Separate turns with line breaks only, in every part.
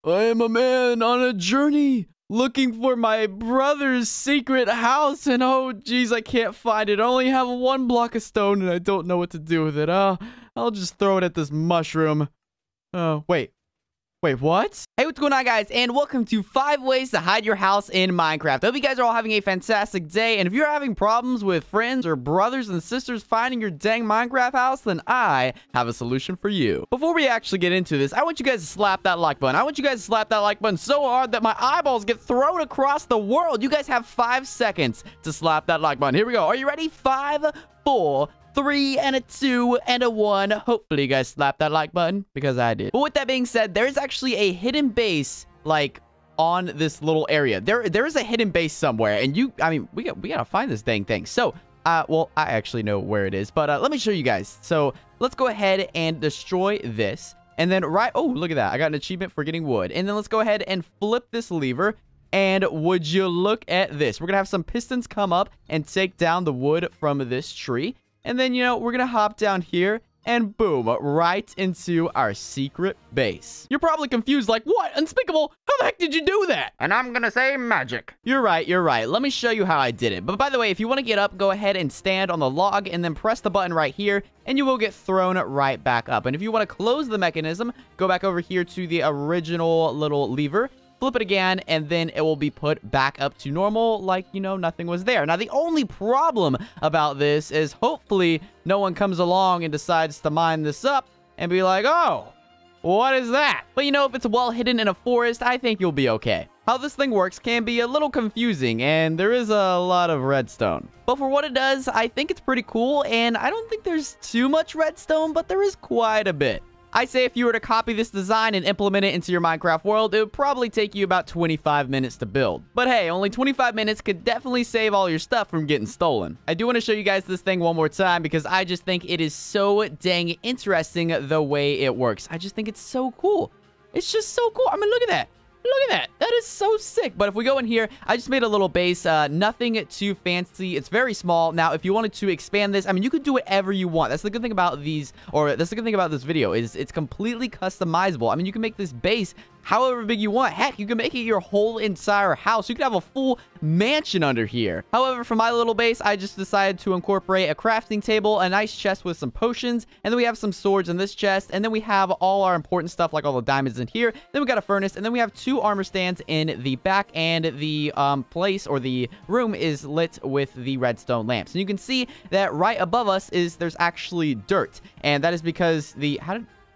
I am a man on a journey looking for my brother's secret house, and oh geez, I can't find it. I only have 1 block of stone and I don't know what to do with it. I'll just throw it at this mushroom. Oh, wait, what? Hey, what's going on, guys? And welcome to 5 ways to hide your house in Minecraft. I hope you guys are all having a fantastic day. And if you're having problems with friends or brothers and sisters finding your dang Minecraft house, then I have a solution for you. Before we actually get into this, I want you guys to slap that like button. I want you guys to slap that like button so hard that my eyeballs get thrown across the world. You guys have 5 seconds to slap that like button. Here we go. Are you ready? 5, 4, 3, and a 2, and a 1. Hopefully you guys slap that like button, because I did. But with that being said, there's actually a hidden base, like, on this little area. There is a hidden base somewhere, and we gotta find this dang thing. So, well, I actually know where it is, but let me show you guys. So, let's go ahead and destroy this, and then oh, look at that. I got an achievement for getting wood. And then let's go ahead and flip this lever. And would you look at this? We're gonna have some pistons come up and take down the wood from this tree. And then, you know, we're going to hop down here and boom, right into our secret base. You're probably confused like, what? Unspeakable? How the heck did you do that?
And I'm going to say magic.
You're right. Let me show you how I did it. But by the way, if you want to get up, go ahead and stand on the log and then press the button right here and you will get thrown right back up. And if you want to close the mechanism, go back over here to the original little lever. Flip it again, and then it will be put back up to normal, like, you know, nothing was there. Now, the only problem about this is hopefully no one comes along and decides to mine this up and be like, oh, what is that? But, you know, if it's well hidden in a forest, I think you'll be okay. How this thing works can be a little confusing, and there is a lot of redstone. But for what it does, I think it's pretty cool, and I don't think there's too much redstone, but there is quite a bit. I say if you were to copy this design and implement it into your Minecraft world, it would probably take you about 25 minutes to build. But hey, only 25 minutes could definitely save all your stuff from getting stolen. I do want to show you guys this thing one more time because I just think it is so dang interesting the way it works. I just think it's so cool. It's just so cool. I mean, look at that. Look at that. That is so sick. But if we go in here, I just made a little base. Nothing too fancy. It's very small. Now, if you wanted to expand this, I mean, you could do whatever you want. That's the good thing about these, or that's the good thing about this video, is it's completely customizable. I mean, you can make this base however big you want. Heck, you can make it your whole entire house. You could have a full mansion under here. However, for my little base, I just decided to incorporate a crafting table, a nice chest with some potions, and then we have some swords in this chest, and then we have all our important stuff like all the diamonds in here. Then we got a furnace, and then we have 2 armor stands in the back, and the place or the room is lit with the redstone lamps. And you can see that right above us there's actually dirt, and that is because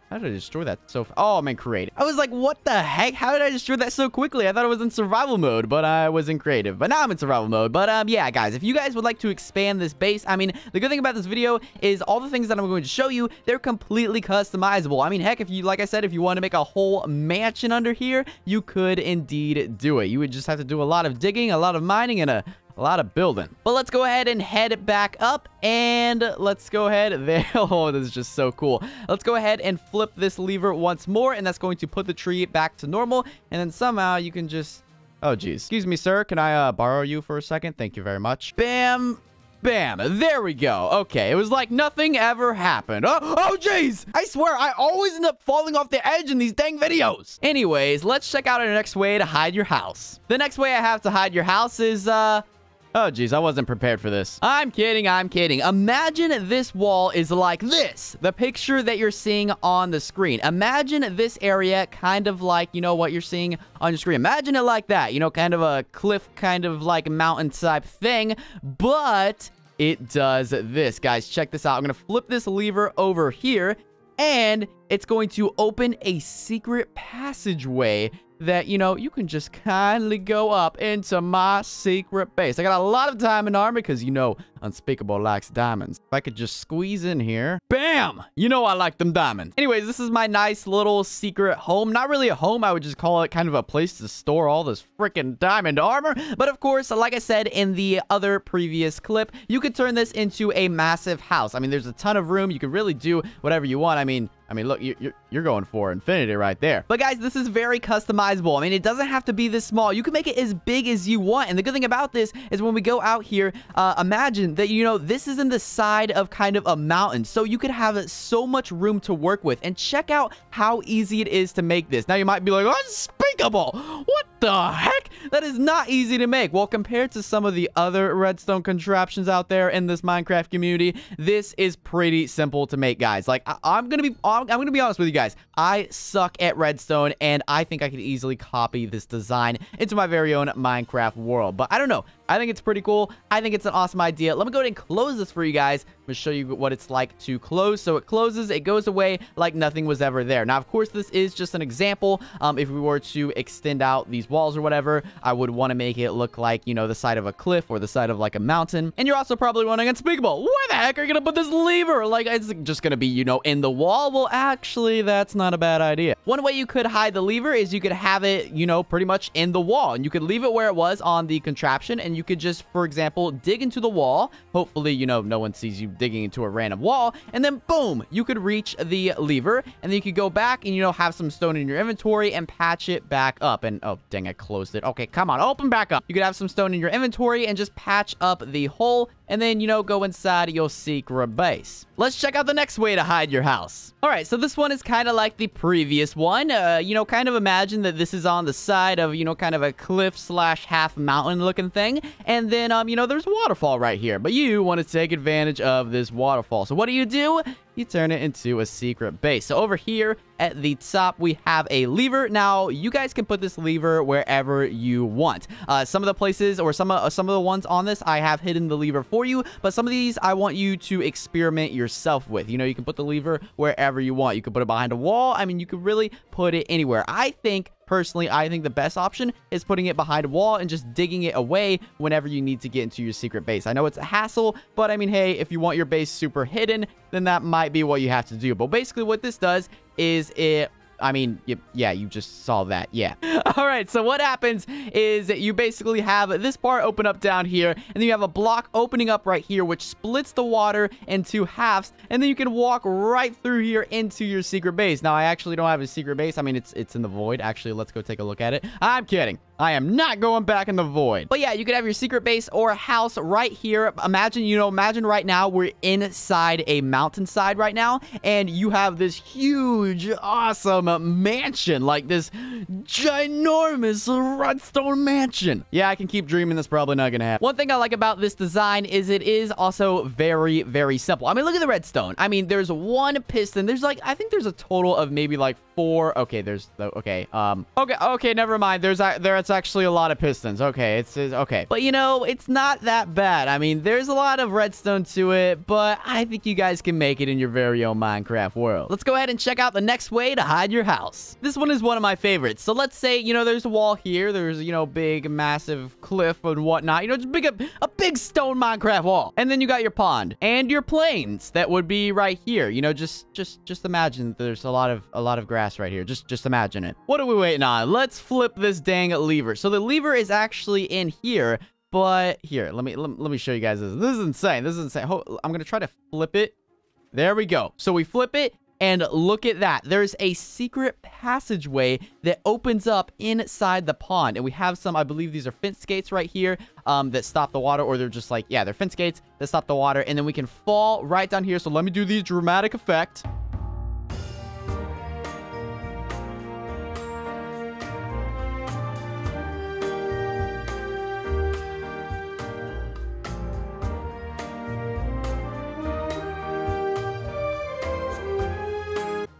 how did I destroy that so fast? Oh, I'm in creative. I was like, what the heck? How did I destroy that so quickly? I thought I was in survival mode, but I was in creative. But now I'm in survival mode. But yeah, guys, if you guys would like to expand this base, I mean, the good thing about this video is all the things that I'm going to show you, they're completely customizable. I mean, heck, if you, like I said, if you want to make a whole mansion under here, you could indeed do it. You would just have to do a lot of digging, a lot of mining, and a lot of building. But let's go ahead and head back up, and let's go ahead there. Oh, this is just so cool. Let's go ahead and flip this lever once more, and that's going to put the tree back to normal, and then somehow you can just... Oh, geez. Excuse me, sir. Can I borrow you for a second? Thank you very much. Bam! Bam! There we go. Okay, it was like nothing ever happened. Oh, jeez! I swear, I always end up falling off the edge in these dang videos. Anyways, let's check out our next way to hide your house. The next way I have to hide your house is, oh, geez, I wasn't prepared for this. I'm kidding. Imagine this wall is like this. The picture that you're seeing on the screen. Imagine this area kind of like, you know, what you're seeing on your screen. Imagine it like that. You know, kind of a cliff, kind of like mountain type thing. But it does this. Guys, check this out. I'm going to flip this lever over here, and it's going to open a secret passageway that, you know, you can just kindly go up into my secret base. I got a lot of diamond armor because, you know, Unspeakable likes diamonds. If I could just squeeze in here. Bam! You know I like them diamonds. Anyways, this is my nice little secret home. Not really a home. I would just call it kind of a place to store all this freaking diamond armor. But of course, like I said in the other previous clip, you could turn this into a massive house. I mean, there's a ton of room. You can really do whatever you want. I mean, look, you're going for infinity right there. But guys, this is very customizable. I mean, it doesn't have to be this small. You can make it as big as you want. And the good thing about this is when we go out here, imagine that, you know, this is in the side of kind of a mountain. So you could have so much room to work with. And check out how easy it is to make this. Now, you might be like, Unspeakable! unspeakable. What the heck? That is not easy to make. Well, compared to some of the other redstone contraptions out there in this Minecraft community, this is pretty simple to make, guys. Like, I'm gonna be honest with you guys. I suck at redstone, and I think I could easily copy this design into my very own Minecraft world. But I don't know. I think it's pretty cool. I think it's an awesome idea. Let me go ahead and close this for you guys. I'm going to show you what it's like to close. So it closes, it goes away like nothing was ever there. Now, of course, this is just an example. If we were to extend out these walls or whatever, I would want to make it look like, you know, the side of a cliff or the side of like a mountain. And you're also probably wondering, Unspeakable, where the heck are you going to put this lever? Like, it's just going to be, you know, in the wall. Well, actually, that's not a bad idea. One way you could hide the lever is you could have it, you know, pretty much in the wall. And you could leave it where it was on the contraption, and you could just, for example, dig into the wall. Hopefully, you know, no one sees you digging into a random wall, and then boom, you could reach the lever, and then you could go back and, you know, have some stone in your inventory and patch it back up. And oh dang, I closed it. Okay, come on, open back up. You could have some stone in your inventory and just patch up the hole, and then, you know, go inside your secret base. Let's check out the next way to hide your house. All right, so this one is kind of like the previous one. You know, kind of imagine that this is on the side of, you know, kind of a cliff slash half mountain looking thing. And then, you know, there's a waterfall right here. But you want to take advantage of this waterfall. So what do? You turn it into a secret base. So over here at the top, we have a lever. Now, you guys can put this lever wherever you want. Some of the places or some of the ones on this, I have hidden the lever for you. But some of these, I want you to experiment yourself with. You know, you can put the lever wherever you want. You can put it behind a wall. I mean, you could really put it anywhere. Personally, I think the best option is putting it behind a wall and just digging it away whenever you need to get into your secret base. I know it's a hassle, but I mean, hey, if you want your base super hidden, then that might be what you have to do. But basically what this does is yeah, you just saw that. Yeah. All right. So what happens is that you basically have this part open up down here, and then you have a block opening up right here, which splits the water into halves, and then you can walk right through here into your secret base. Now, I actually don't have a secret base. I mean, it's in the void. Actually, let's go take a look at it. I'm kidding. I am not going back in the void. But yeah, you could have your secret base or house right here. Imagine right now we're inside a mountainside right now, and you have this huge, awesome mansion, like this ginormous redstone mansion. Yeah, I can keep dreaming. That's probably not gonna happen. One thing I like about this design is it is also very, very simple. I mean, look at the redstone. I mean, there's one piston. There's like, I think there's a total of maybe like 4. Okay, okay, never mind. There's actually a lot of pistons. Okay, it's okay. But you know, it's not that bad. I mean, there's a lot of redstone to it, but I think you guys can make it in your very own Minecraft world. Let's go ahead and check out the next way to hide your house. This one is one of my favorites. So let's say, you know, there's a wall here. There's, you know, big, massive cliff and whatnot. You know, just a big stone Minecraft wall. And then you got your pond and your plains that would be right here. You know, just imagine there's a lot of grass right here. Just imagine it. What are we waiting on? Let's flip this dang lever. So the lever is actually in here, but here, let me show you guys this. This is insane. This is insane. I'm gonna try to flip it. There we go. So we flip it, and look at that. There's a secret passageway that opens up inside the pond, and we have some, I believe these are fence gates right here that stop the water, or they're just like, yeah, they're fence gates that stop the water, and then we can fall right down here. So let me do the dramatic effect.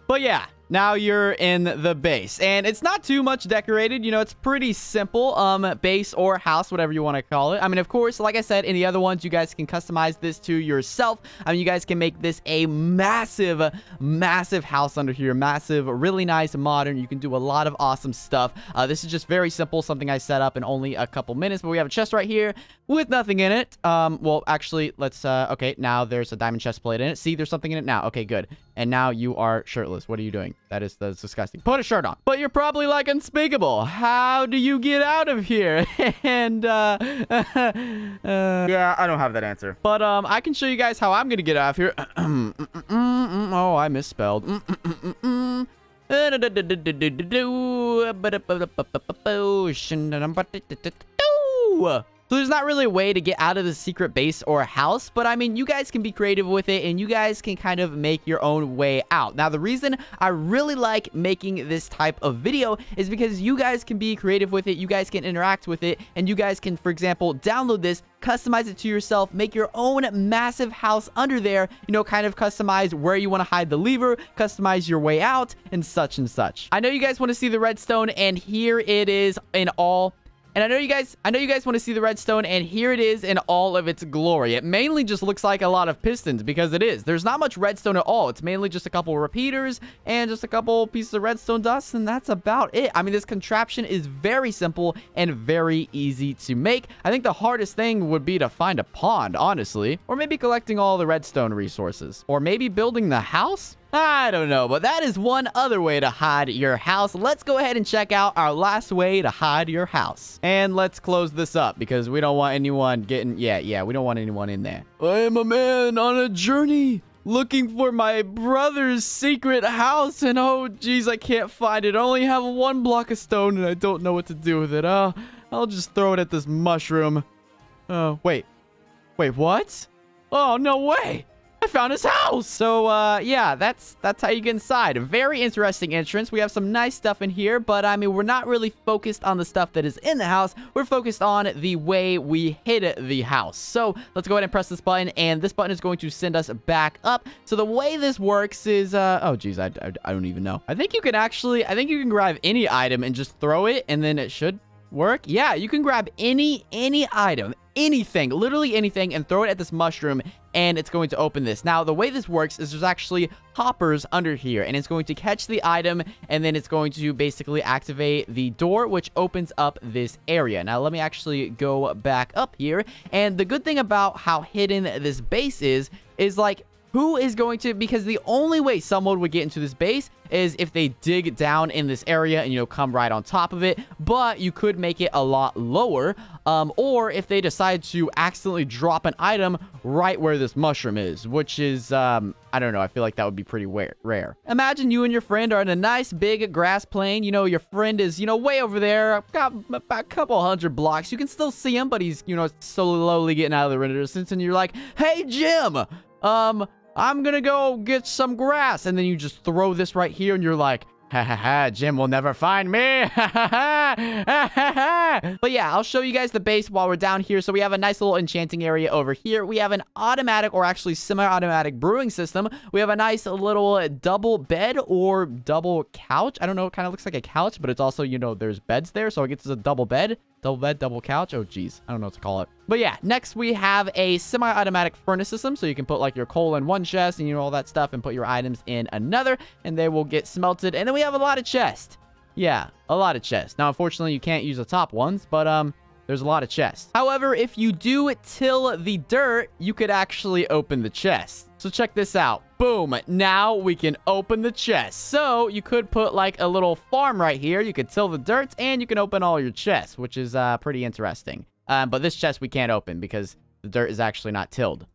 But yeah, now you're in the base, and it's not too much decorated. You know, it's pretty simple, base or house, whatever you want to call it. I mean, of course, like I said, in the other ones, you guys can customize this to yourself. I mean, you guys can make this a massive, massive house under here, massive, really nice, modern. You can do a lot of awesome stuff. This is just very simple, something I set up in only a couple minutes, but we have a chest right here with nothing in it. Well, actually, let's, okay, now there's a diamond chest plate in it. See, there's something in it now. Okay, good. And now you are shirtless. What are you doing? That's disgusting. Put a shirt on. But you're probably like, Unspeakable, how do you get out of here? And, yeah, I don't have that answer. But, I can show you guys how I'm gonna get out of here. Oh, I misspelled. So there's not really a way to get out of the secret base or house, but I mean, you guys can be creative with it and you guys can kind of make your own way out. Now, the reason I really like making this type of video is because you guys can be creative with it, you guys can interact with it, and you guys can, for example, download this, customize it to yourself, make your own massive house under there, you know, kind of customize where you want to hide the lever, customize your way out, and such and such. I know you guys want to see the redstone, and here it is in all... And I know you guys want to see the redstone, and here it is in all of its glory. It mainly just looks like a lot of pistons, because it is. There's not much redstone at all. It's mainly just a couple repeaters and just a couple pieces of redstone dust, and that's about it. I mean, this contraption is very simple and very easy to make. I think the hardest thing would be to find a pond, honestly. Or maybe collecting all the redstone resources. Or maybe building the house? I don't know, but that is one other way to hide your house. Let's go ahead and check out our last way to hide your house. And let's close this up because we don't want anyone getting... Yeah, we don't want anyone in there. I am a man on a journey looking for my brother's secret house, and oh, geez, I can't find it. I only have 1 block of stone, and I don't know what to do with it. I'll just throw it at this mushroom. Oh, wait, what? Oh, no way! I found his house! So, yeah, that's how you get inside. A very interesting entrance. We have some nice stuff in here, but, I mean, we're not really focused on the stuff that is in the house. We're focused on the way we hid the house. So, let's go ahead and press this button, and this button is going to send us back up. So, the way this works is, oh, geez, I don't even know. I think you can grab any item and just throw it, and then it should work. Yeah, you can grab any item, anything, literally anything, and throw it at this mushroom, and it's going to open this. Now, the way this works is there's actually hoppers under here, and it's going to catch the item, and then it's going to basically activate the door, which opens up this area. Now, let me actually go back up here, and the good thing about how hidden this base is like, who is going to... Because the only way someone would get into this base is if they dig down in this area and, you know, come right on top of it. But you could make it a lot lower. Or if they decide to accidentally drop an item right where this mushroom is, which is, I don't know. I feel like that would be pretty rare. Imagine you and your friend are in a nice big grass plain. You know, your friend is, you know, way over there. Got about a couple 100 blocks. You can still see him, but he's, you know, slowly getting out of the render distance. And you're like, hey, Jim, I'm gonna go get some grass. And then you just throw this right here and you're like, ha ha ha, Jim will never find me. Ha ha ha. But yeah, I'll show you guys the base while we're down here. So we have a nice little enchanting area over here. We have an automatic, or actually semi-automatic brewing system. We have a nice little double bed or double couch. I don't know, it kind of looks like a couch, but it's also, you know, there's beds there. So it gets a double bed. Double bed, double couch. Oh, geez. I don't know what to call it. But yeah, next we have a semi-automatic furnace system. So you can put like your coal in one chest and, you know, all that stuff, and put your items in another, and they will get smelted. And then we have a lot of chests. Yeah, a lot of chests. Now, unfortunately, you can't use the top ones, but there's a lot of chests. However, if you do till the dirt, you could actually open the chest. So check this out. Boom. Now we can open the chest. So you could put like a little farm right here. You could till the dirt and you can open all your chests, which is pretty interesting. But this chest we can't open because the dirt is actually not tilled.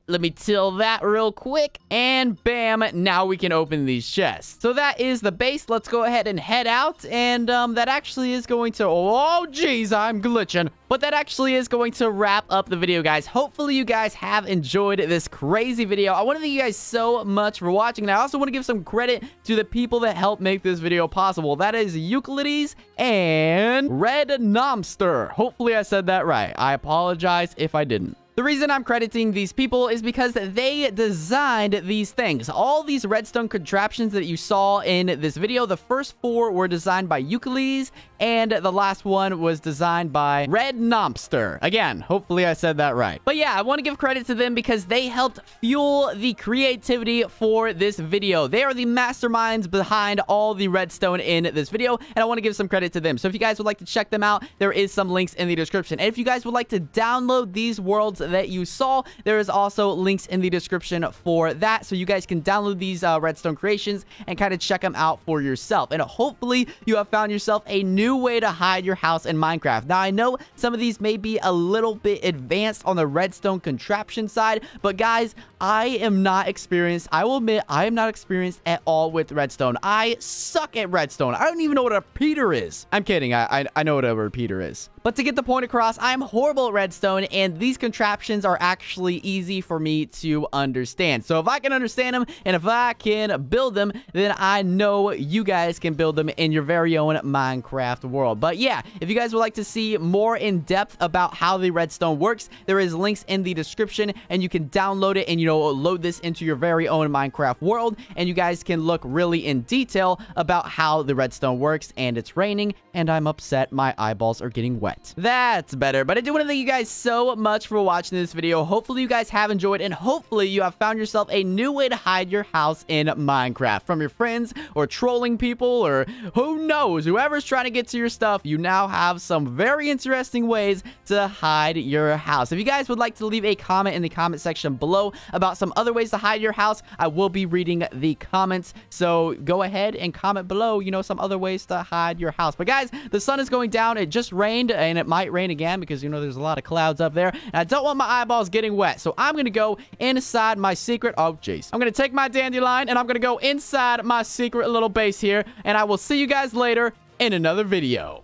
Let me till that real quick, and bam, now we can open these chests. So that is the base. Let's go ahead and head out, and that actually is going to... Oh, geez, I'm glitching. But that actually is going to wrap up the video, guys. Hopefully, you guys have enjoyed this crazy video. I want to thank you guys so much for watching, and I also want to give some credit to the people that helped make this video possible. That is Euclides and Red Nomster. Hopefully, I said that right. I apologize if I didn't. The reason I'm crediting these people is because they designed these things. All these redstone contraptions that you saw in this video, the first 4 were designed by Euclides, and the last one was designed by Red Nomster. Again, hopefully I said that right. But yeah, I want to give credit to them because they helped fuel the creativity for this video. They are the masterminds behind all the redstone in this video, and I want to give some credit to them. So if you guys would like to check them out, there is some links in the description. And if you guys would like to download these worlds that you saw, there is also links in the description for that, so you guys can download these redstone creations and kind of check them out for yourself. And hopefully you have found yourself a new way to hide your house in Minecraft. Now, I know some of these may be a little bit advanced on the redstone contraption side, but guys, I am not experienced. I will admit, I am not experienced at all with redstone. I suck at redstone. I don't even know what a repeater is. I'm kidding. I know what a repeater is. But to get the point across, I'm horrible at redstone, and these contraptions are actually easy for me to understand. So if I can understand them, and if I can build them, then I know you guys can build them in your very own Minecraft world. But yeah, if you guys would like to see more in depth about how the redstone works, there is links in the description, and you can download it and, you know, load this into your very own Minecraft world, and you guys can look really in detail about how the redstone works. And it's raining, and I'm upset my eyeballs are getting wet. That's better. But I do want to thank you guys so much for watching this video. Hopefully you guys have enjoyed, and hopefully you have found yourself a new way to hide your house in Minecraft from your friends, or trolling people, or who knows, whoever's trying to get to your stuff. You now have some very interesting ways to hide your house. If you guys would like to leave a comment in the comment section below about some other ways to hide your house, I will be reading the comments. So go ahead and comment below, you know, some other ways to hide your house. But guys, the sun is going down. It just rained, and it might rain again because, you know, there's a lot of clouds up there, and I don't want my eyeballs getting wet. So I'm gonna go inside my secret, oh jeez, I'm gonna take my dandelion, and I'm gonna go inside my secret little base here, and I will see you guys later in another video.